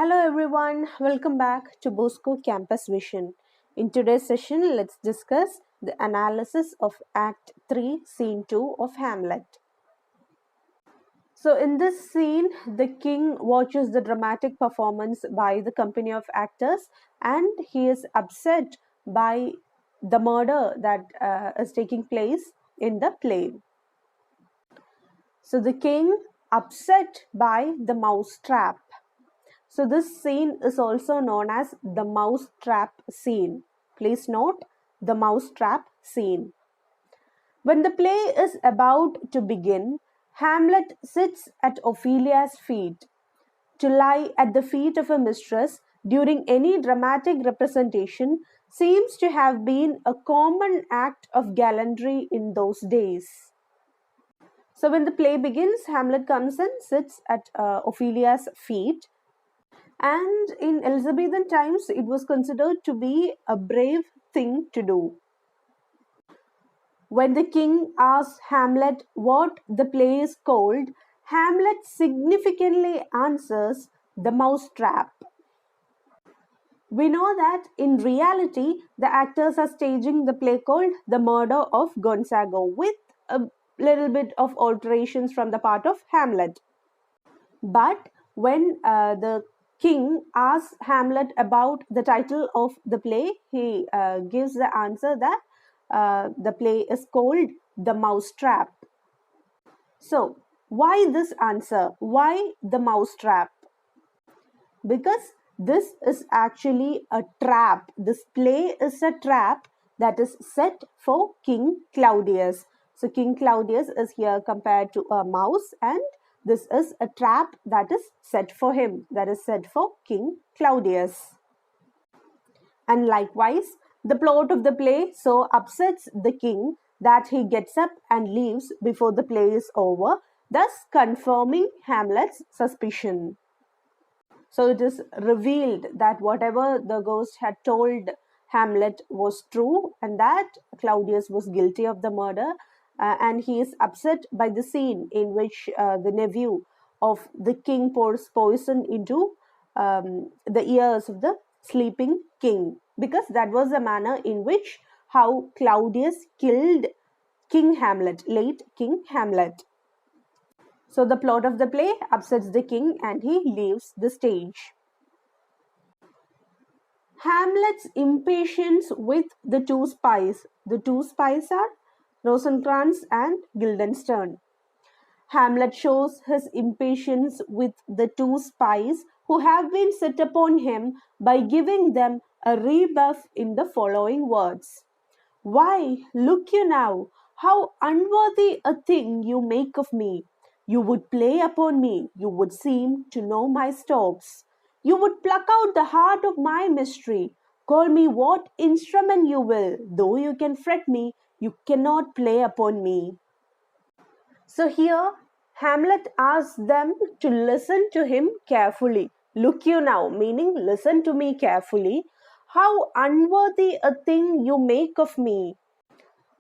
Hello everyone, welcome back to Bosco Campus Vision. In today's session, let's discuss the analysis of Act 3, Scene 2 of Hamlet. So in this scene, the king watches the dramatic performance by the company of actors and he is upset by the murder that is taking place in the play. So the king upset by the mouse trap. So this scene is also known as the mouse trap scene. Please note the mouse trap scene. When the play is about to begin, Hamlet sits at Ophelia's feet. To lie at the feet of a mistress during any dramatic representation seems to have been a common act of gallantry in those days. So when the play begins, Hamlet comes and sits at Ophelia's feet. And in Elizabethan times, it was considered to be a brave thing to do. When the king asks Hamlet what the play is called, Hamlet significantly answers the mousetrap. We know that in reality, the actors are staging the play called The Murder of Gonzago with a little bit of alterations from the part of Hamlet. But when the king asks Hamlet about the title of the play, he gives the answer that the play is called The Mousetrap. So, why this answer? Why the mousetrap? Because this is actually a trap. This play is a trap that is set for King Claudius. So, King Claudius is here compared to a mouse, and this is a trap that is set for him, that is set for King Claudius. And likewise, the plot of the play so upsets the king that he gets up and leaves before the play is over, thus confirming Hamlet's suspicion. So it is revealed that whatever the ghost had told Hamlet was true and that Claudius was guilty of the murder. And he is upset by the scene in which the nephew of the king pours poison into the ears of the sleeping king, because that was the manner in which how Claudius killed King Hamlet, late King Hamlet. So the plot of the play upsets the king and he leaves the stage. Hamlet's impatience with the two spies. The two spies are Rosencrantz and Guildenstern. Hamlet shows his impatience with the two spies who have been set upon him by giving them a rebuff in the following words. Why, look you now, how unworthy a thing you make of me. You would play upon me, you would seem to know my stops. You would pluck out the heart of my mystery. Call me what instrument you will, though you can fret me, you cannot play upon me. So here, Hamlet asks them to listen to him carefully. Look you now, meaning listen to me carefully. How unworthy a thing you make of me.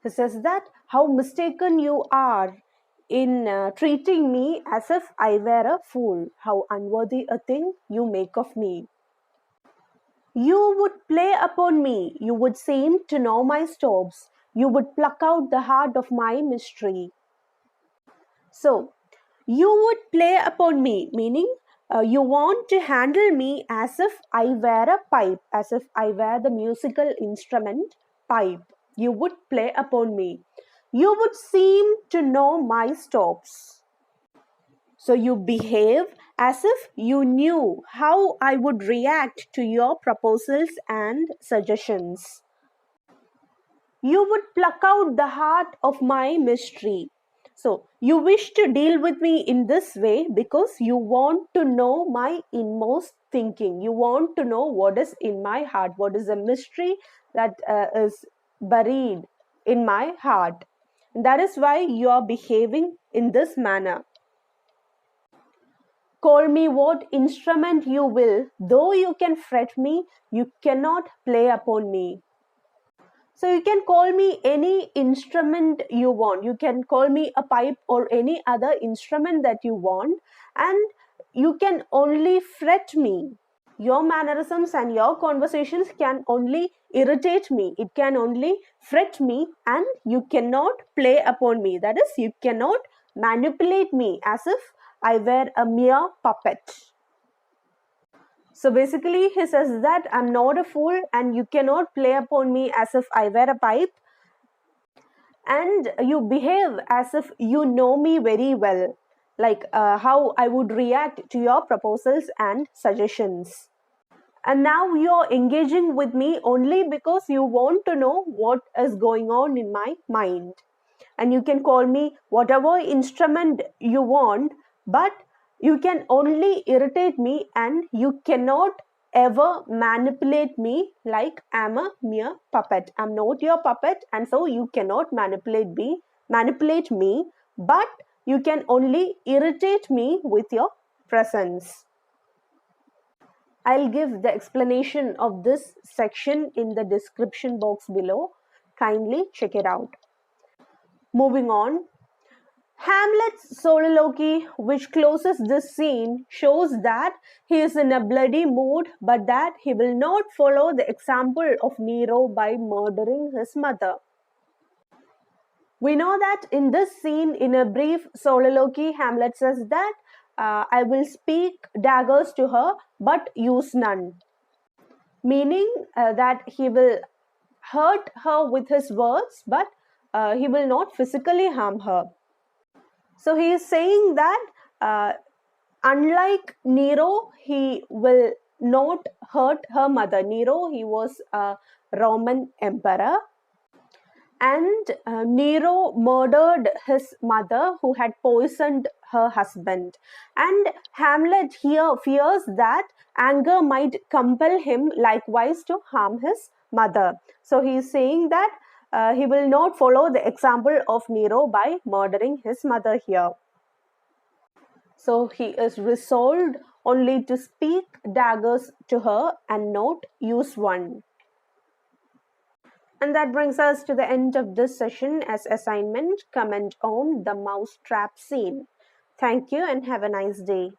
He says that how mistaken you are in treating me as if I were a fool. How unworthy a thing you make of me. You would play upon me. You would seem to know my stops. You would pluck out the heart of my mystery. So, you would play upon me, meaning you want to handle me as if I were a pipe, as if I were the musical instrument pipe. You would play upon me. You would seem to know my stops. So you behave as if you knew how I would react to your proposals and suggestions. You would pluck out the heart of my mystery. So you wish to deal with me in this way because you want to know my inmost thinking. You want to know what is in my heart, what is the mystery that is buried in my heart. And that is why you are behaving in this manner. Call me what instrument you will, though you can fret me, you cannot play upon me. So you can call me any instrument you want. You can call me a pipe or any other instrument that you want, and you can only fret me. your mannerisms and your conversations can only irritate me. It can only fret me, and you cannot play upon me. That is, you cannot manipulate me as if I were a mere puppet. So basically, he says that I'm not a fool and you cannot play upon me as if I were a pipe, and you behave as if you know me very well, like how I would react to your proposals and suggestions. And now you're engaging with me only because you want to know what is going on in my mind. And you can call me whatever instrument you want, but you can only irritate me and you cannot ever manipulate me like I'm a mere puppet. I'm not your puppet, and so you cannot manipulate me, but you can only irritate me with your presence. I'll give the explanation of this section in the description box below. Kindly check it out. Moving on, Hamlet's soliloquy, which closes this scene, shows that he is in a bloody mood, but that he will not follow the example of Nero by murdering his mother. We know that in this scene, in a brief soliloquy, Hamlet says that I will speak daggers to her, but use none. Meaning that he will hurt her with his words, but he will not physically harm her. So he is saying that unlike Nero, he will not hurt her mother. Nero, he was a Roman emperor, and Nero murdered his mother, who had poisoned her husband. And Hamlet here fears that anger might compel him likewise to harm his mother. So he is saying that he will not follow the example of Nero by murdering his mother here. So he is resolved only to speak daggers to her and not use one. And that brings us to the end of this session. As assignment, comment on the mousetrap scene. Thank you and have a nice day.